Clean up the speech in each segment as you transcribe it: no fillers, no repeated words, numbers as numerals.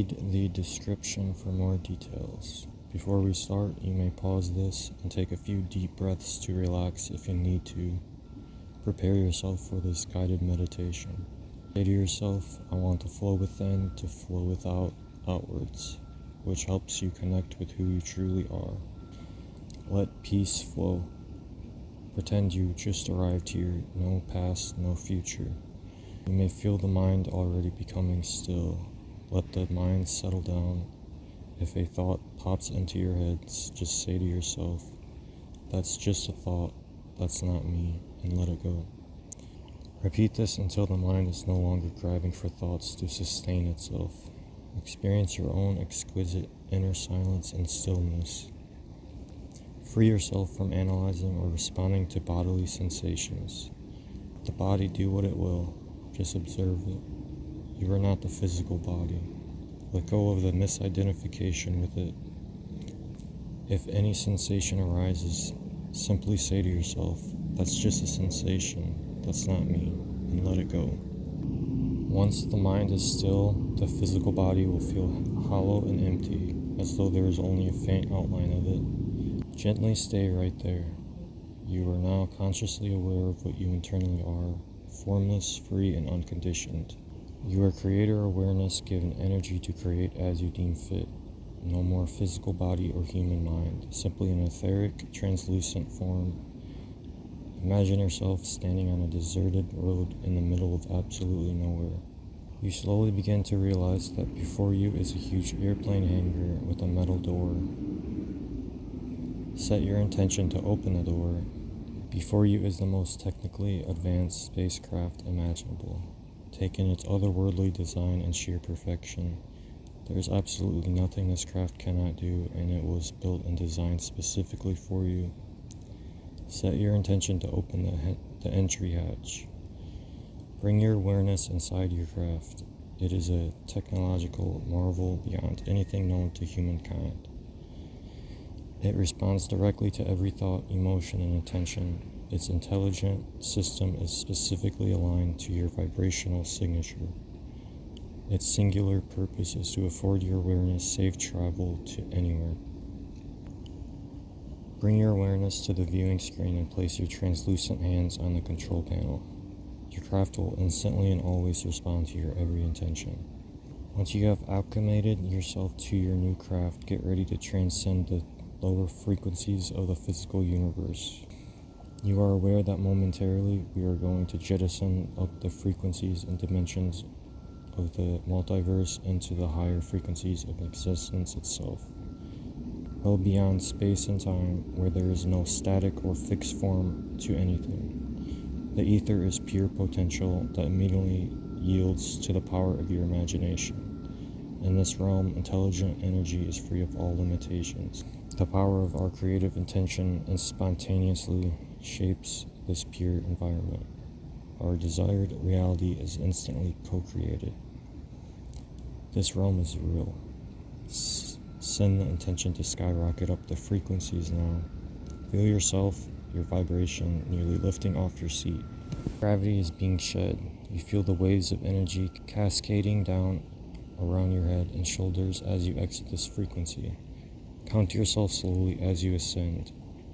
Read the description for more details. Before we start, you may pause this and take a few deep breaths to relax if you need to. Prepare yourself for this guided meditation. Say to yourself, I want the flow within to flow without outwards, which helps you connect with who you truly are. Let peace flow. Pretend you just arrived here, no past, no future. You may feel the mind already becoming still. Let the mind settle down. If a thought pops into your head, just say to yourself, that's just a thought, that's not me, and let it go. Repeat this until the mind is no longer grabbing for thoughts to sustain itself. Experience your own exquisite inner silence and stillness. Free yourself from analyzing or responding to bodily sensations. Let the body do what it will, just observe it. You are not the physical body. Let go of the misidentification with it. If any sensation arises, simply say to yourself, that's just a sensation, that's not me, and let it go. Once the mind is still, the physical body will feel hollow and empty, as though there is only a faint outline of it. Gently stay right there. You are now consciously aware of what you internally are, formless, free, and unconditioned. You are creator awareness given energy to create as you deem fit. No more physical body or human mind, simply an etheric, translucent form. Imagine yourself standing on a deserted road in the middle of absolutely nowhere. You slowly begin to realize that before you is a huge airplane hangar with a metal door. Set your intention to open the door. Before you is the most technically advanced spacecraft imaginable, taken its otherworldly design and sheer perfection. There is absolutely nothing this craft cannot do, and it was built and designed specifically for you. Set your intention to open the entry hatch. Bring your awareness inside your craft. It is a technological marvel beyond anything known to humankind. It responds directly to every thought, emotion, and intention. Its intelligent system is specifically aligned to your vibrational signature. Its singular purpose is to afford your awareness safe travel to anywhere. Bring your awareness to the viewing screen and place your translucent hands on the control panel. Your craft will instantly and always respond to your every intention. Once you have acclimated yourself to your new craft, get ready to transcend the lower frequencies of the physical universe. You are aware that momentarily we are going to jettison up the frequencies and dimensions of the multiverse into the higher frequencies of existence itself. Well beyond space and time, where there is no static or fixed form to anything. The ether is pure potential that immediately yields to the power of your imagination. In this realm, intelligent energy is free of all limitations. The power of our creative intention and spontaneously shapes this pure environment. Our desired reality is instantly co-created. This realm is real. Send the intention to skyrocket up the frequencies now. Feel yourself, your vibration, nearly lifting off your seat. Gravity is being shed. You feel the waves of energy cascading down around your head and shoulders as you exit this frequency. Count to yourself slowly as you ascend.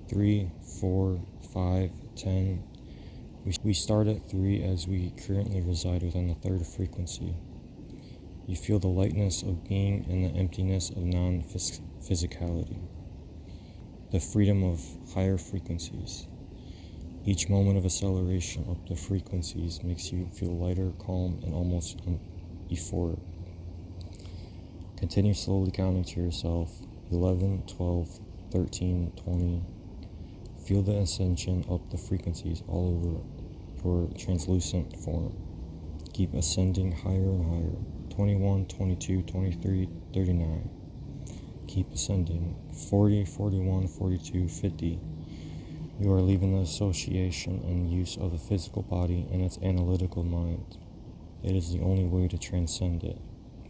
3, 4, 5, 10. We start at 3 as we currently reside within the third frequency. You feel the lightness of being and the emptiness of non-physicality. The freedom of higher frequencies. Each moment of acceleration up the frequencies makes you feel lighter, calm, and almost euphoric. Continue slowly counting to yourself. 11, 12, 13, 20. Feel the ascension up the frequencies all over your translucent form. Keep ascending higher and higher. 21, 22, 23, 39. Keep ascending. 40, 41, 42, 50. You are leaving the association and use of the physical body and its analytical mind. It is the only way to transcend it.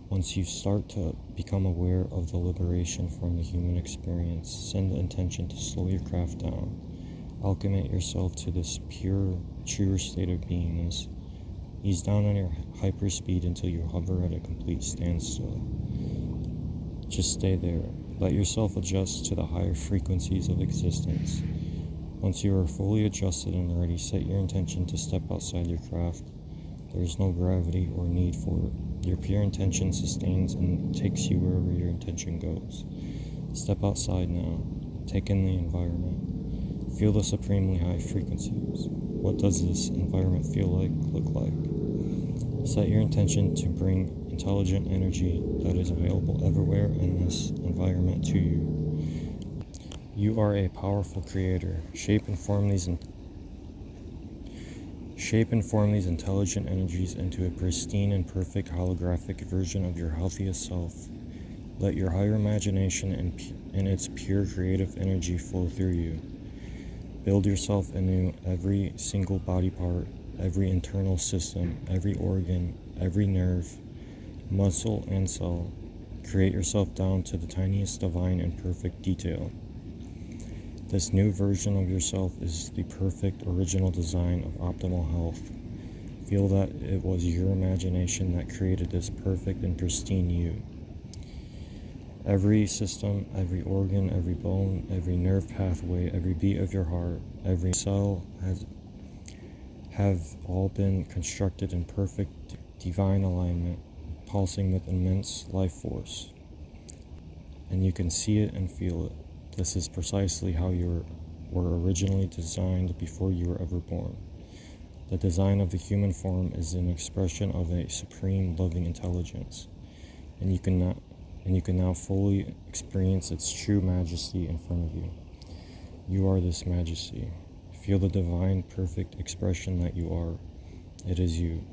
Once you start to become aware of the liberation from the human experience, send the intention to slow your craft down. Alchemate yourself to this pure, truer state of beingness. Ease down on your hyperspeed until you hover at a complete standstill. Just stay there. Let yourself adjust to the higher frequencies of existence. Once you are fully adjusted and ready, set your intention to step outside your craft. There is no gravity or need for it. Your pure intention sustains and takes you wherever your intention goes. Step outside now. Take in the environment. Feel the supremely high frequencies. What does this environment feel like, look like? Set your intention to bring intelligent energy that is available everywhere in this environment to you. You are a powerful creator. Shape and form these intelligent energies into a pristine and perfect holographic version of your healthiest self. Let your higher imagination and its pure creative energy flow through you. Build yourself anew, every single body part, every internal system, every organ, every nerve, muscle, and cell. Create yourself down to the tiniest divine and perfect detail. This new version of yourself is the perfect original design of optimal health. Feel that it was your imagination that created this perfect and pristine you. Every system, every organ, every bone, every nerve pathway, every beat of your heart, every cell have all been constructed in perfect divine alignment, pulsing with immense life force. And you can see it and feel it. This is precisely how you were originally designed before you were ever born. The design of the human form is an expression of a supreme loving intelligence, and you can now fully experience its true majesty in front of you. You are this majesty. Feel the divine, perfect expression that you are. It is you.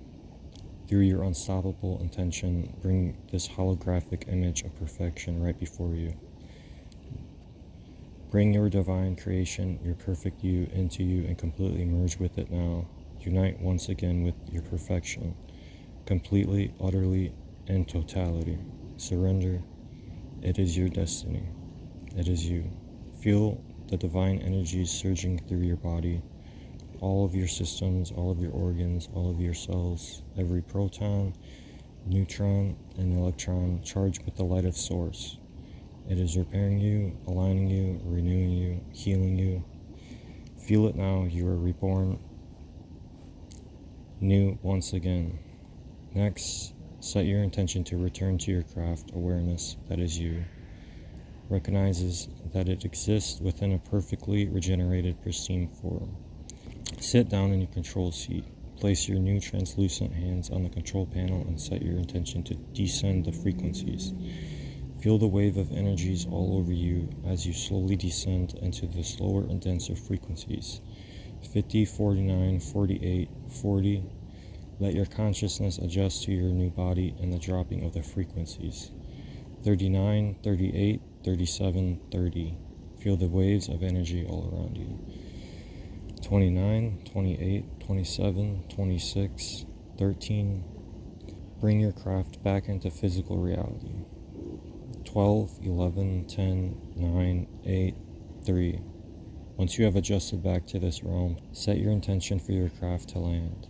Through your unstoppable intention, bring this holographic image of perfection right before you. Bring your divine creation, your perfect you, into you and completely merge with it now. Unite once again with your perfection, completely, utterly, in totality. Surrender. It is your destiny. It is you. Feel the divine energies surging through your body, all of your systems, all of your organs, all of your cells, every proton, neutron, and electron charged with the light of source. It is repairing you, aligning you, renewing you, healing you. Feel it now. You are reborn new once again. Next, set your intention to return to your craft awareness that is you. Recognizes that it exists within a perfectly regenerated, pristine form. Sit down in your control seat. Place your new translucent hands on the control panel and set your intention to descend the frequencies. Feel the wave of energies all over you as you slowly descend into the slower and denser frequencies. 50, 49, 48, 40. Let your consciousness adjust to your new body and the dropping of the frequencies. 39, 38, 37, 30. Feel the waves of energy all around you. 29, 28, 27, 26, 13. Bring your craft back into physical reality. 12, 11, 10, 9, 8, 3. Once you have adjusted back to this realm, set your intention for your craft to land.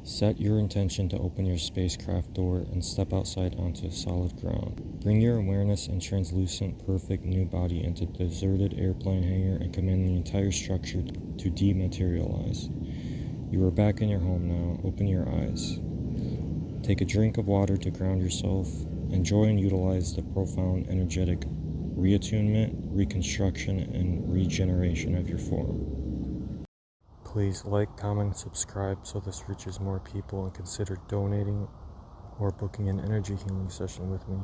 Set your intention to open your spacecraft door and step outside onto solid ground. Bring your awareness and translucent, perfect new body into the deserted airplane hangar and command the entire structure to dematerialize. You are back in your home now. Open your eyes. Take a drink of water to ground yourself. Enjoy and utilize the profound energetic reattunement, reconstruction, and regeneration of your form. Please like, comment, subscribe so this reaches more people, and consider donating or booking an energy healing session with me.